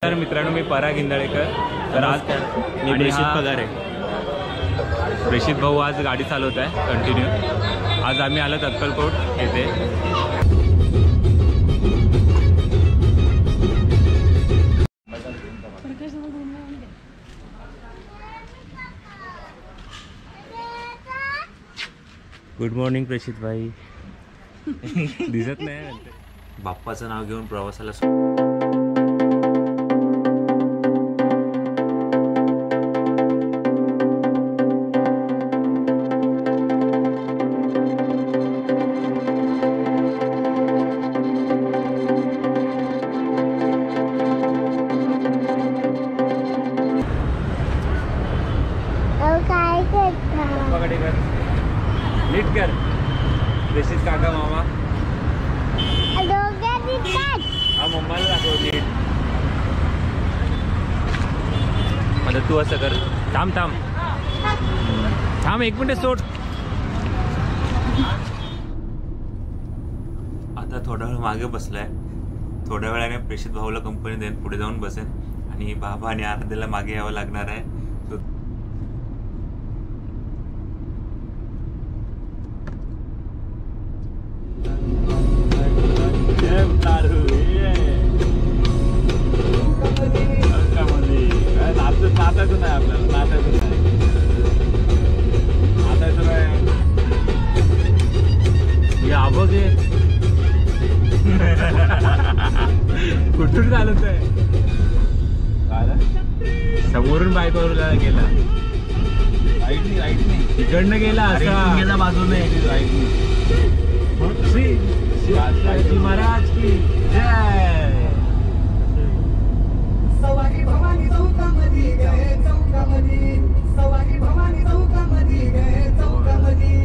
नमस्कार मित्रांनो, मी पराग इंदळेकर. तर आज मी प्रेषित पगारे. प्रेषित भाऊ आज गाडी चालवत आहे कंटिन्यू. आज आम्ही आलो अक्कलकोट येथे. गुड मॉर्निंग प्रेषित भाई. दिसत नाही. बाप्पाचं नाव घेऊन प्रवासाला नीट कर. प्रेषित काका मामा हा मम्माला दाखव नीट. आता तू असं कर. थांब थांब थांब 1 मिनिट सोड. आता थोडा वेळ मागे बसलाय. थोड्या वेळाने प्रेषित भाऊला कंपनी पुढे जाऊन बसेन आणि बाबा आणि आराध्याला मागे यावं लागणार आहे. नाचायचं नाही आपल्याला. नाचायचं नाही. हे आबग आहे. कुठून चालत आहे. समोरून बायकोवर गेला. इकडनं गेला असा बाजूने. श्री महाराज की जय. सवारी भवानी चौकामध्ये गए चौकामध्ये. सवारी भवानी चौकामध्ये गए चौकामध्ये.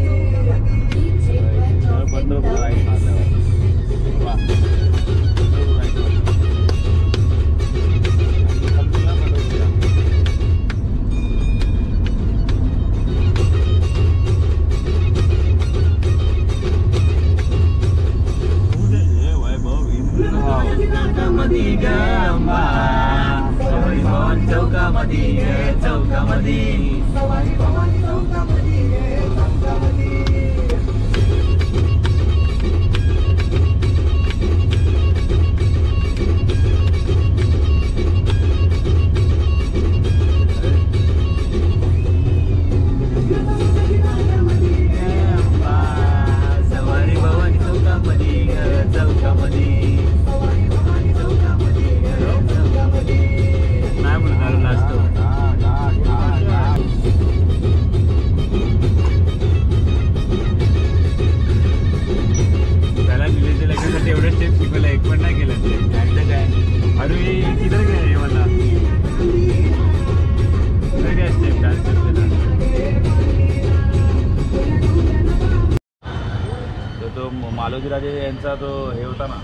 मालोजीराजे यांचा तो हे होता ना,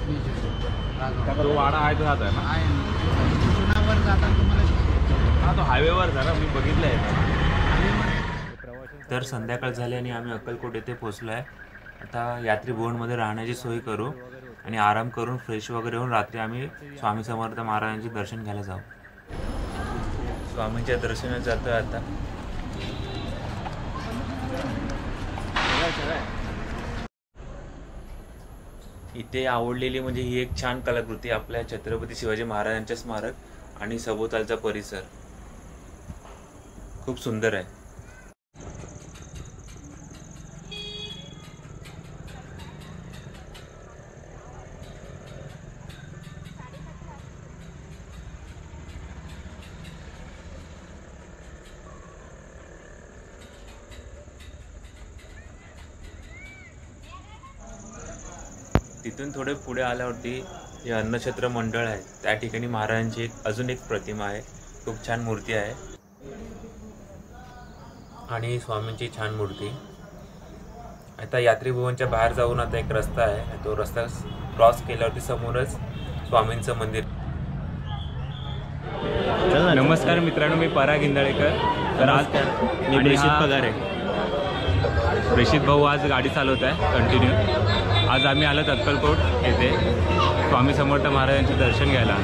तो वाडा आहे तो हात आहे ना. हा तो हायवेवर झाला. मी बघितलं आहे. तर संध्याकाळ झाली आणि आम्ही अक्कलकोट येथे पोहोचलो आहे. आता यात्री भवनमध्ये राहण्याची सोय करू आणि आराम करून फ्रेश वगैरे होऊन रात्री आम्ही स्वामी समर्थ महाराजांचे दर्शन घ्यायला जाऊ. स्वामींच्या दर्शनात जातोय आता. इथे आवडलेली म्हणजे ही एक छान कलाकृती आपल्या छत्रपती शिवाजी महाराजांच्या स्मारक आणि सभोवतालचा परिसर खूप सुंदर आहे. तिथून थोडे पुढे आल्यावरती हे अन्नछत्र मंडळ आहे. त्या ठिकाणी महाराजांची अजून एक प्रतिमा आहे. खूप छान मूर्ती आहे आणि स्वामींची छान मूर्ती. आता यात्री भवनच्या बाहेर जाऊन आता एक रस्ता आहे. तो रस्ता क्रॉस केल्यावरती समोरच स्वामींचं मंदिर. नमस्कार मित्रांनो, मी पराग इंदळेकर. तर आज मी प्रेषित पगारे. प्रेषित भाऊ आज गाडी चालवत आहे कंटिन्यू. आज आम्ही आलो अक्कलकोट येथे स्वामी समर्थ महाराजांचे दर्शन घ्यायला.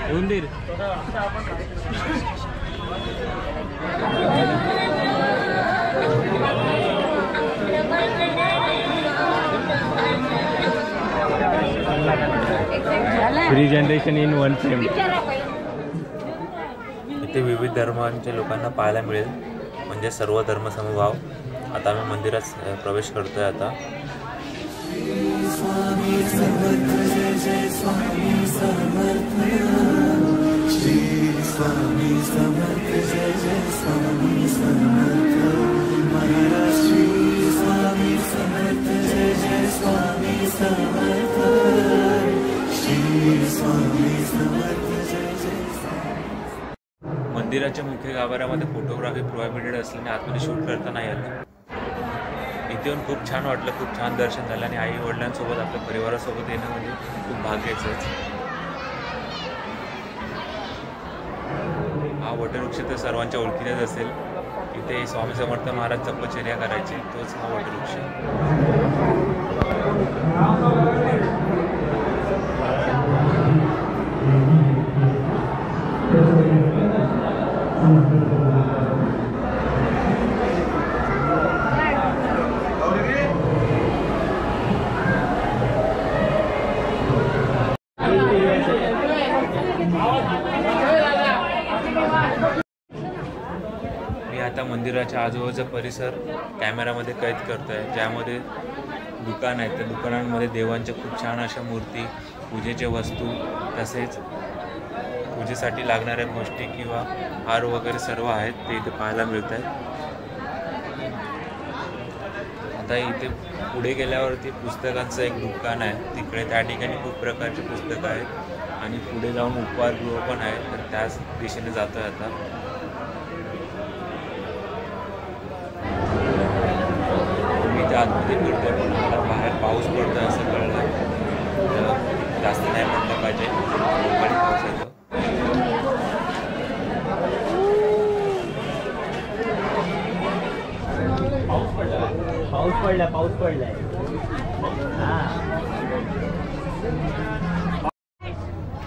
उंदीर three generation in one frame. इथे विविध धर्मांच्या लोकांना पाहायला मिळेल, म्हणजे सर्व धर्मसमभाव. आता आम्ही मंदिरात प्रवेश करतोय. आता मंदिराच्या मुख्य गाभाऱ्यामध्ये फोटोग्राफी प्रोहिबिटेड असल्याने आतमध्ये शूट करता नाही आलं. इथे येऊन खूप छान वाटलं, खूप छान दर्शन झालं आणि आई वडिलांसोबत आपल्या परिवारासोबत येणं म्हणजे खूप भाग्याचंच. हा वटवृक्ष तर सर्वांच्या ओळखीचाच असेल. इथे स्वामी समर्थ महाराज तपश्चर्या करायचे, तोच हा वटवृक्ष. मी आता मंदिराच्या आजूबाजूचा परिसर कॅमेरामध्ये कैद करतोय, ज्यामध्ये दुकान आहेत. त्या दुकानांमध्ये देवांच्या खूप छान अशा मूर्ती, पूजेच्या वस्तू, तसेच पूजेसाठी लागणाऱ्या गोष्टी किंवा हार वगैरे सर्व आहेत ते इथे पाहायला मिळत आहेत. आता इथे पुढे गेल्यावरती पुस्तकांचं एक दुकान आहे. तिकडे त्या ठिकाणी खूप प्रकारची पुस्तकं आहेत आणि पुढे जाऊन उपहारगृह पण आहे. तर त्याच दिशेने जातोय आता. मी त्या आतमध्ये फिरतोय, पण मला बाहेर पाऊस पडतोय असं कळलं. तर जास्त नाही पडलं पाहिजे, मोबाईल पाऊस येतो. पाऊस पडलाय.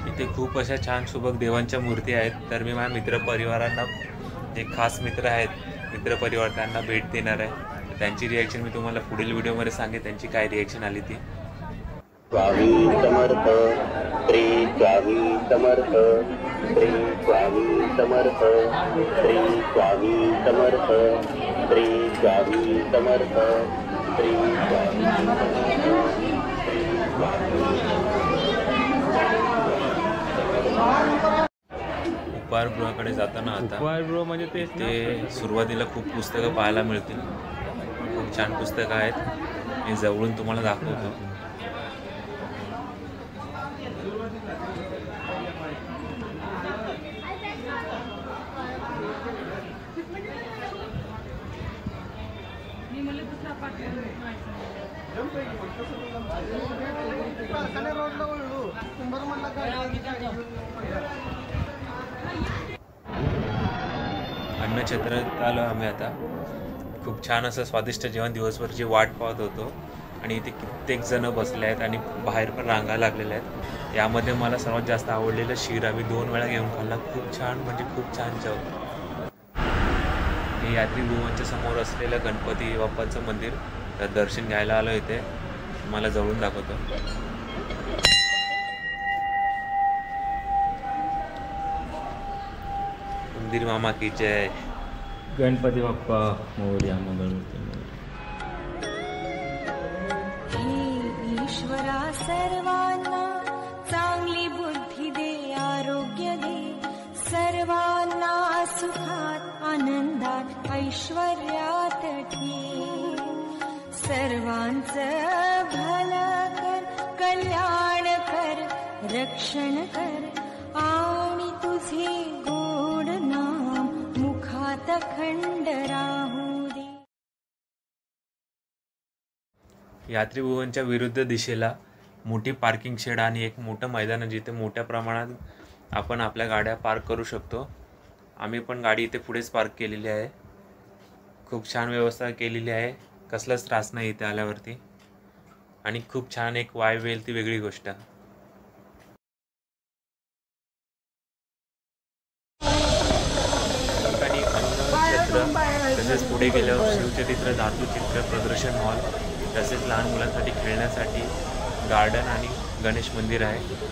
इथे खूप अशा छान सुबक देवांच्या मूर्ती आहेत. तर मी माझ्या मित्रपरिवारांना, जे खास मित्र आहेत, मित्रपरिवार त्यांना भेट देणार आहे. तर त्यांची रिॲक्शन मी तुम्हाला पुढील व्हिडिओमध्ये सांगेन, त्यांची काय रिॲक्शन आली ती. स्वामी समर्थ श्री स्वामी समर्थ श्री स्वामी समर्थ श्री स्वामी समर्थ श्री स्वामी समर्थ श्री उपहारगृहाकडे जाताना आता उपहारगृह म्हणजे ते सुरुवातीला खूप पुस्तकं पाहायला मिळतील. खूप छान पुस्तकं आहेत. मी जवळून तुम्हाला दाखवतो. अन्नछत्रात आलो आम्ही आता. खूप छान असं स्वादिष्ट जेवण दिवसभरची वाट पाहत होतो आणि इथे कित्येक जण बसले आहेत आणि बाहेर पण रांगा लागलेल्या आहेत. यामध्ये मला सर्वात जास्त आवडलेलं शिरा मी 2 वेळा घेऊन खाल्ला. खूप छान, म्हणजे खूप छान चव. हे यात्री भुवनच्या समोर असलेलं गणपती बाप्पाचं मंदिर, तर दर्शन घ्यायला आलो इथे. मला जवळून दाखवतो. मंदिर मामा की जय. गणपती बाप्पा मोरया, मंगळमूर्ती मोरया. हे ईश्वरा सर्वांना चांगली बुद्धी दे, आरोग्य दे, सर्वांना सुखात आनंदात ऐश्वर्यात ठेव. सर्वांचं भलं कर, कल्याण कर, रक्षण कर आणि तुझे गोड नाम मुखात अखंड राहू दे. यात्रीभुवनच्या विरुद्ध दिशेला मोठी पार्किंग शेड आणि एक मोठं मैदान आहे जिथे मोठ्या प्रमाणात आपण आपल्या गाड्या पार्क करू शकतो. आम्ही पण गाडी इथे पुढेच पार्क केलेली आहे. खूप छान व्यवस्था केलेली आहे, कसलाच त्रास नाही इथे आल्यावरती. आणि खूप छान एक वाइब येईल ती वेगळी गोष्ट. ठिकाणी अन्नक्षेत्र, तसेच पुढे गेल्यावर शिवचरित्र, धातुचित्र, प्रदर्शन हॉल, तसेच लहान मुलांसाठी खेळण्यासाठी गार्डन आणि गणेश मंदिर आहे.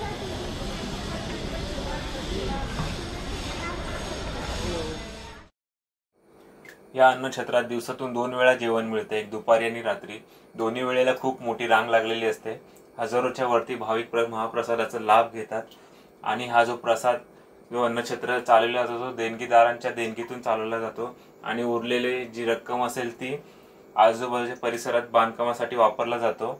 या अन्नक्षेत्रात दिवसातून 2 वेळा जेवण मिळते, एक दुपारी आणि रात्री. दोन्ही वेळेला खूप मोठी रांग लागलेली असते. हजारोच्या वरती भाविक महाप्रसादाचा लाभ घेतात. आणि हा जो प्रसाद जो अन्नक्षेत्र चालवला जातो तो देणगीदारांच्या देणगीतून चालवला जातो. आणि उरलेली जी रक्कम असेल ती आजूबाजूच्या परिसरात बांधकामासाठी वापरला जातो.